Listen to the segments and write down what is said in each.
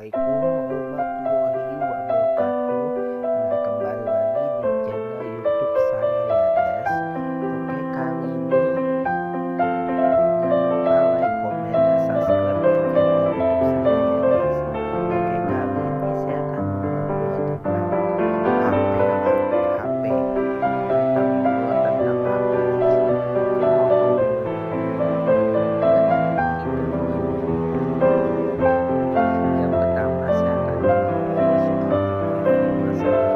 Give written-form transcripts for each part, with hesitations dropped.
Assalamualaikum warahmatullahi wabarakatuh. Nah, kembali lagi di channel YouTube saya ya guys. Oke, kali ini jangan lupa like, komen, dan subscribe ya channel YouTube saya ya guys. Oke, kali ini saya akan ngobrol tentang HP HP tentang ngobrol tentang HP. Oke, yang pertama saya akan membahas soal masalah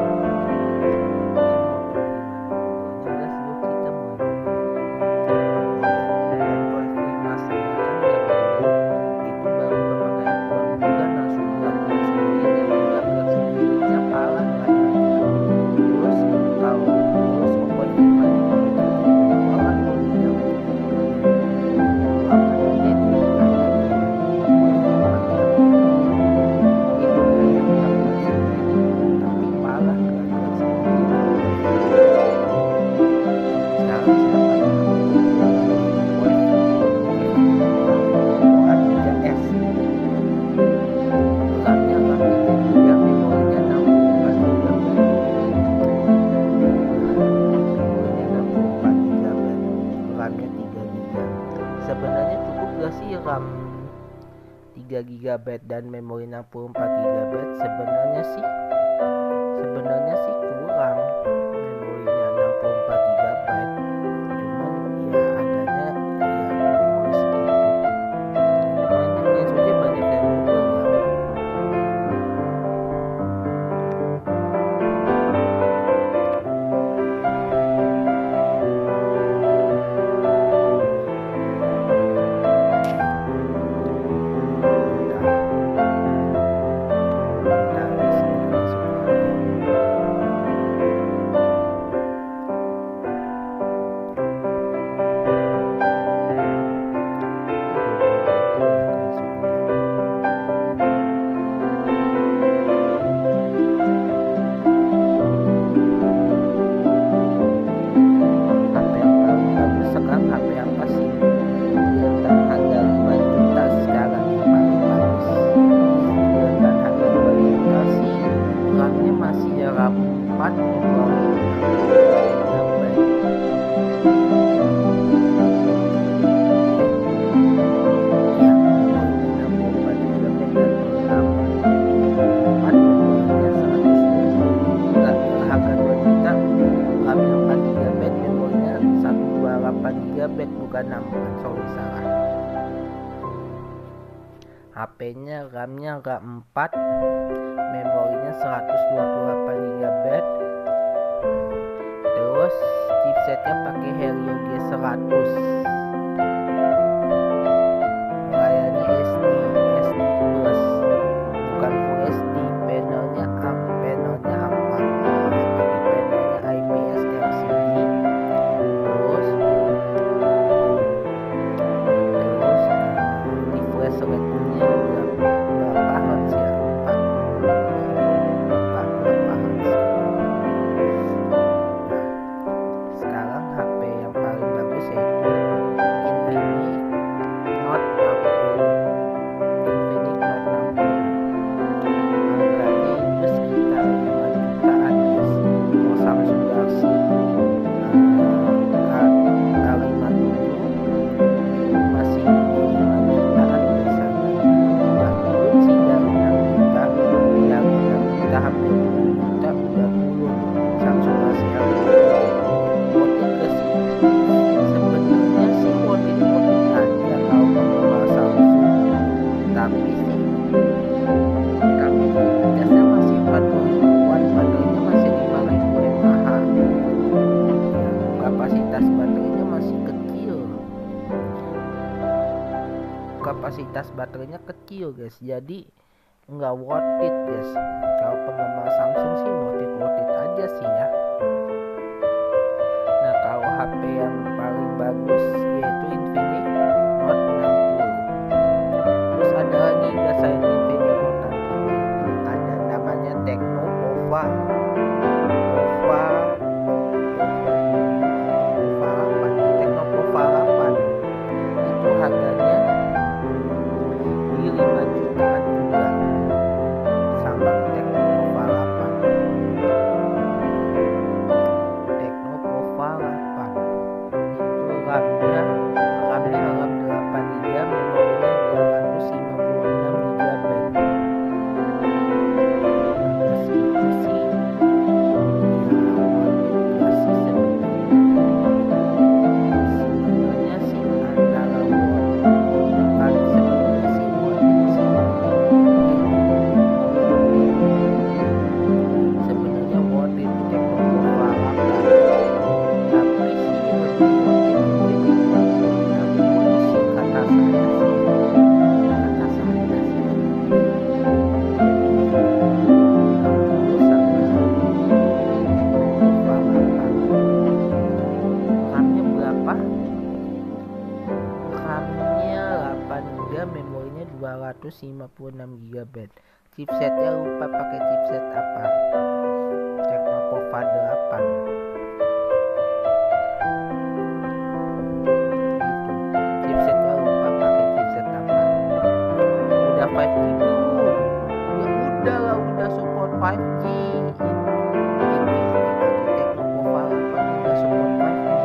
jelas yuk kita mulai. Handphone Mas ini kan yang dulu itu baru pemakaian pulang bulan langsung gerak sendiri, gerak sendirinya parah kan. Terus kalau terus open gimana orang yang akan menjadi sebenarnya cukup gak sih RAM 3 GB dan memori 64 GB? Sebenarnya sih kurang memorinya 64 GB, cuman ya adanya ya memori segitu. Banyak yang sudah banyak yang lupa ya. Bukan 6, sorry salah. HP-nya RAM-nya RAM 4, memorinya 128 GB, terus chipsetnya pakai Helio G100, layarnya SD Plus, bukan Full HD, panelnya panelnya apa? Panelnya IPS LCD, terus refresh rate-nya berapa Hz ya? 4 Hz. Sekarang HP yang paling bagus yaitu Infinix Note 60. Harganya itu sekitar 5 jutaan guys. Kalau Samsung Galaxy A57 masih 5 jutaan biasanya. Udah turun sih dari 6 juta, hampir 7 juta udah turun Samsung Galaxy A57. Motif sih sebenarnya sih motif aja kalau penggemar Samsung, tapi jasnya masih 45-an, baterainya masih 5000 mAh, kapasitas baterainya masih kecil, guys, jadi nggak worth it guys. Kalau penggemar Samsung sih worth it aja sih ya. Nah, kalau HP yang paling bagus yaitu Infinix Note 60. Terus ada lagi guys selain Infinix Note 60, ada namanya Tecno Pova 8. Itu harganya di 5 jutaan juga. 256 GB. Chipsetnya lupa pakai chipset apa, Tecnopova 8 gitu. Chipsetnya lupa pakai chipset apa. Udah 5G belum? Ya udah support 5G. Tecnopova 8 udah support 5G.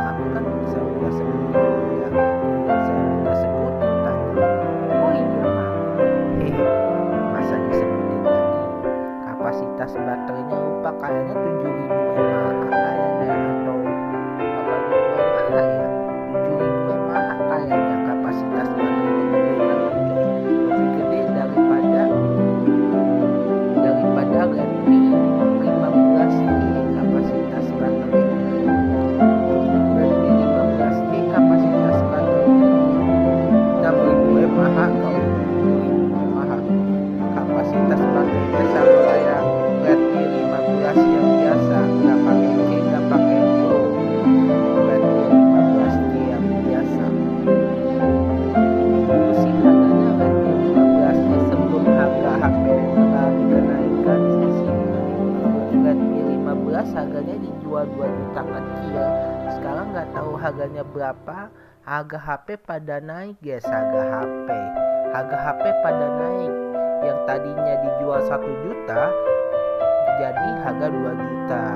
Aku kan saya udah sebutin ya, saya udah sebutin tadi. Oh iya Pak, masa disebutin lagi. Kapasitas baterainya lupa, kayaknya 7000 mAh kayaknya, atau 8000 mAh ya. 7000 mAh kayaknya kapasitas baterainya, lebih gede daripada Redmi 15i kapasitas baterainya. Redmi 15i kapasitas baterainya 6000 mAh atau 7000 mAh. Kapasitas baterainya sama kayak Redmi 15 yang biasa, nggak pakai K, nggak pakai Pro. Redmi 15G yang biasa. Dulu sih harganya Redmi 15G sebelum harga HP mengalami kenaikan sih. Redmi 15 harganya dijual 2 juta kecil. Sekarang nggak tahu harganya berapa. Harga HP pada naik guys, harga HP pada naik. Yang tadinya dijual 1 juta jadi harga 2 juta.